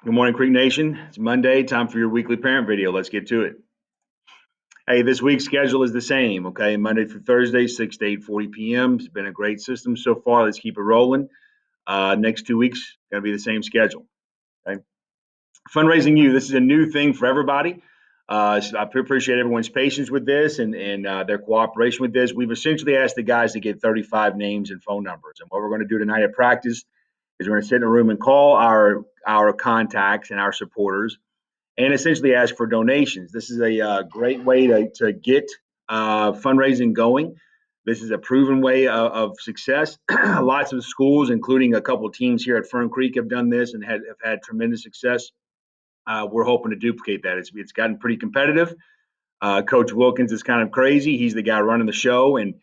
Good morning, Creek Nation. It's Monday, time for your weekly parent video. Let's get to it. Hey, this week's schedule is the same, okay? Monday through Thursday, 6 to 8:40 p.m. It's been a great system so far. Let's keep it rolling. Next 2 weeks, going to be the same schedule, okay? Fundraising You, this is a new thing for everybody. So I appreciate everyone's patience with this and their cooperation with this. We've essentially asked the guys to get 35 names and phone numbers. And what we're going to do tonight at practice is we're going to sit in a room and call our contacts and our supporters and essentially ask for donations. This is a great way to get fundraising going. This is a proven way of success. Lots of schools, including a couple of teams here at Fern Creek, have done this and have had tremendous success. We're hoping to duplicate that. It's gotten pretty competitive. Coach Wilkins is kind of crazy. He's the guy running the show, and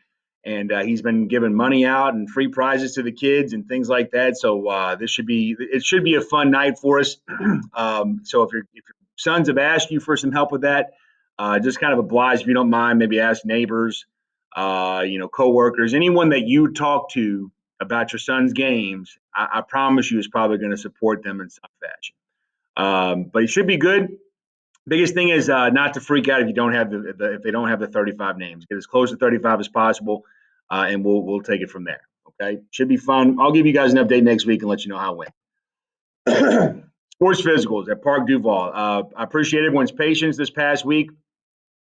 he's been giving money out and free prizes to the kids and things like that. So it should be a fun night for us. So if your sons have asked you for some help with that, just kind of oblige if you don't mind. Maybe ask neighbors, coworkers, anyone that you talk to about your son's games. I promise you, is probably going to support them in some fashion. But it should be good. Biggest thing is not to freak out if you don't have if they don't have the 35 names. Get as close to 35 as possible, and we'll take it from there. Okay, should be fun. I'll give you guys an update next week and let you know how it went. Sports physicals at Park Duval. I appreciate everyone's patience this past week.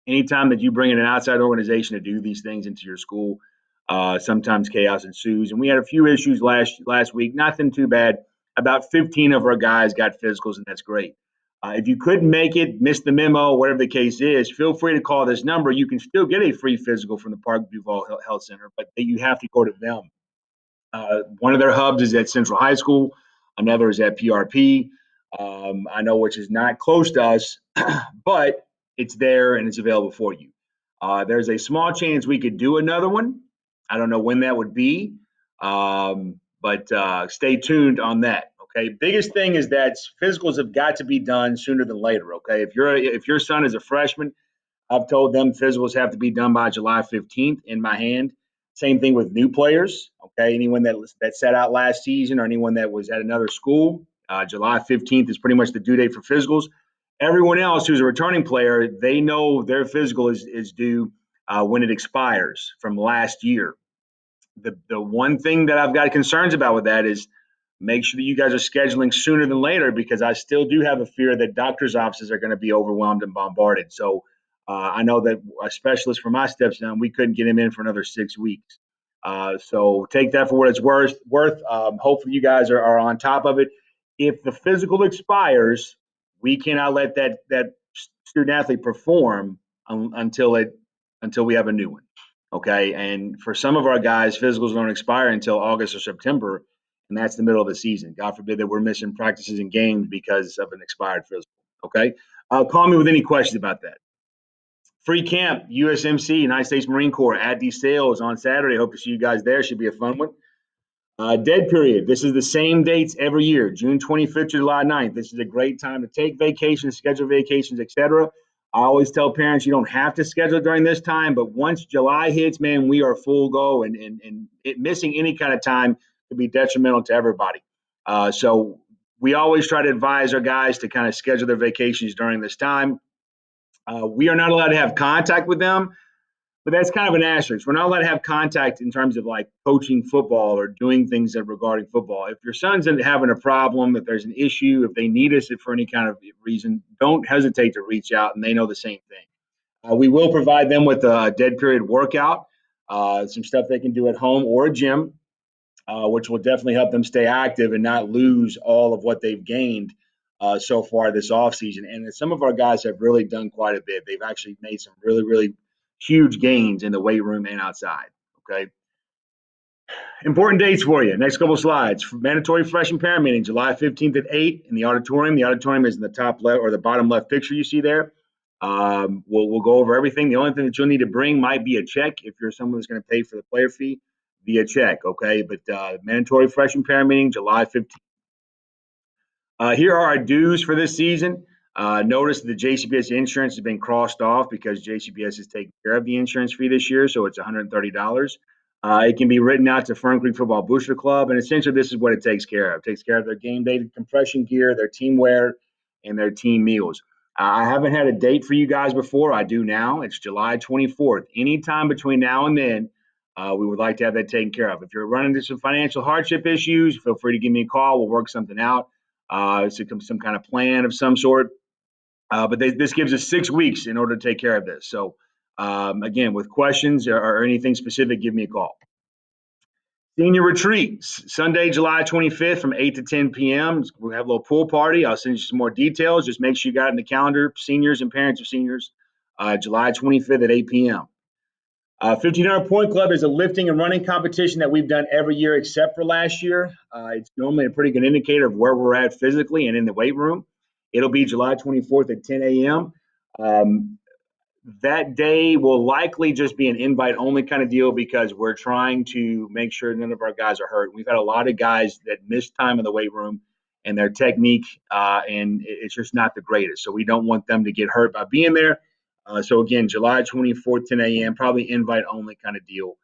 Anytime that you bring in an outside organization to do these things into your school, sometimes chaos ensues. And we had a few issues last week. Nothing too bad. About 15 of our guys got physicals, and that's great. If you couldn't make it, missed the memo, whatever the case is, feel free to call this number. You can still get a free physical from the Park Duval Health Center, but you have to go to them. One of their hubs is at Central High School. Another is at PRP. I know which is not close to us, but it's there and it's available for you. There's a small chance we could do another one. I don't know when that would be, but stay tuned on that. Okay. Biggest thing is that physicals have got to be done sooner than later. Okay. If your son is a freshman, I've told them physicals have to be done by July 15th in my hand. Same thing with new players. Okay, anyone that sat out last season or anyone that was at another school, July 15th is pretty much the due date for physicals. Everyone else who's a returning player, they know their physical is due when it expires from last year. The one thing that I've got concerns about with that is make sure that you guys are scheduling sooner than later, because I still do have a fear that doctors' offices are going to be overwhelmed and bombarded. So I know that a specialist for my stepson, we couldn't get him in for another 6 weeks. So take that for what it's worth. Hopefully you guys are on top of it. If the physical expires, we cannot let that student athlete perform until we have a new one. Okay. And for some of our guys, physicals don't expire until August or September, and that's the middle of the season. God forbid that we're missing practices and games because of an expired physical. Okay. Call me with any questions about that. Free camp, USMC, United States Marine Corps at DeSales on Saturday. Hope to see you guys there. Should be a fun one. Dead period. This is the same dates every year, June 25th to July 9th. This is a great time to take vacations, schedule vacations, etc. I always tell parents you don't have to schedule during this time, but once July hits, man, we are full go, and missing any kind of time could be detrimental to everybody. So we always try to advise our guys to kind of schedule their vacations during this time. We are not allowed to have contact with them, but that's kind of an asterisk. We're not allowed to have contact in terms of like coaching football or doing things that regarding football. If your son's having a problem, if there's an issue, if they need us for any kind of reason, don't hesitate to reach out, and they know the same thing. We will provide them with a dead period workout, some stuff they can do at home or a gym, which will definitely help them stay active and not lose all of what they've gained so far this offseason. And some of our guys have really done quite a bit. They've actually made some really, really huge gains in the weight room and outside. Okay. Important dates for you. Next couple slides. Mandatory freshman parent meeting, July 15th at 8 in the auditorium. The auditorium is in the top left or the bottom left picture you see there. We'll go over everything. The only thing that you'll need to bring might be a check if you're someone who's going to pay for the player fee via check. Okay. But mandatory freshman parent meeting, July 15th. Here are our dues for this season. Notice the JCPS insurance has been crossed off because JCPS is taking care of the insurance fee this year, so it's $130. It can be written out to Fern Creek Football Booster Club, and essentially this is what it takes care of. It takes care of their game day compression gear, their team wear, and their team meals. I haven't had a date for you guys before. I do now. It's July 24th. Anytime between now and then, we would like to have that taken care of. If you're running into some financial hardship issues, feel free to give me a call. We'll work something out. Some kind of plan of some sort. This gives us 6 weeks in order to take care of this. So, again, with questions or anything specific, give me a call. Senior retreat, Sunday, July 25th from 8 to 10 p.m. We'll have a little pool party. I'll send you some more details. Just make sure you got it in the calendar, seniors and parents of seniors, July 25th at 8 p.m. 1500 Point Club is a lifting and running competition that we've done every year except for last year. It's normally a pretty good indicator of where we're at physically and in the weight room. It'll be July 24th at 10 a.m. That day will likely just be an invite only kind of deal because we're trying to make sure none of our guys are hurt. We've had a lot of guys that missed time in the weight room and their technique, and it's just not the greatest. So we don't want them to get hurt by being there. So again, July 24th, 10 a.m., probably invite only kind of deal.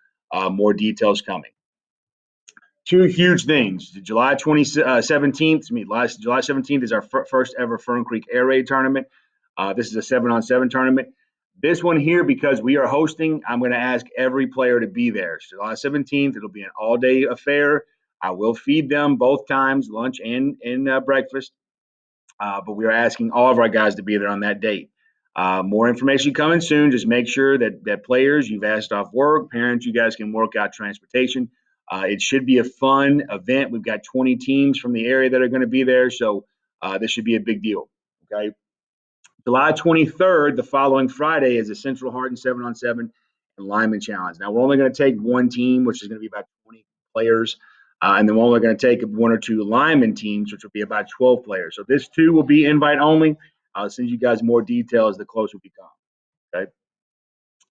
More details coming. Two huge things. July 17th, July 17th is our first ever Fern Creek Air Raid tournament. This is a 7-on-7 tournament. This one here, because we are hosting, I'm going to ask every player to be there. July 17th, it'll be an all-day affair. I will feed them both times, lunch and breakfast. But we are asking all of our guys to be there on that date. More information coming soon. Just make sure that players, you've asked off work, parents, you guys can work out transportation. It should be a fun event. We've got 20 teams from the area that are going to be there, so this should be a big deal. Okay. July 23rd, the following Friday, is the Central Hardin 7-on-7 and Lineman Challenge. Now, we're only going to take one team, which is going to be about 20 players, and then we're only going to take one or two lineman teams, which will be about 12 players. So this too will be invite only. I'll send you guys more details the closer we come. Okay.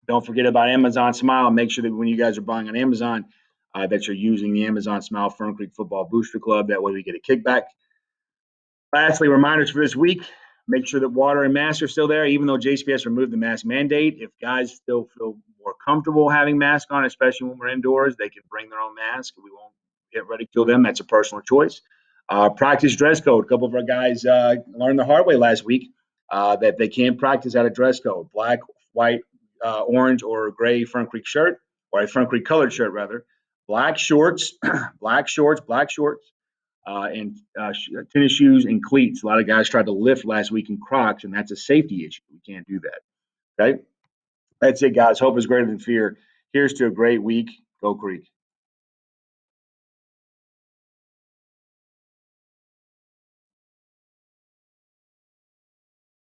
Don't forget about Amazon Smile. Make sure that when you guys are buying on Amazon, that you're using the Amazon Smile Fern Creek Football Booster Club. That way we get a kickback. Lastly, reminders for this week. Make sure that water and masks are still there, even though JCPS removed the mask mandate. If guys still feel more comfortable having masks on, especially when we're indoors, they can bring their own mask. We won't get ridicule them. That's a personal choice. Practice dress code. A couple of our guys learned the hard way last week that they can't practice out of dress code. Black, white, orange, or gray Fern Creek shirt, or a Fern Creek colored shirt, rather. Black shorts, black shorts, and tennis shoes and cleats. A lot of guys tried to lift last week in Crocs, and that's a safety issue. We can't do that. Okay. That's it, guys. Hope is greater than fear. Here's to a great week. Go Creek.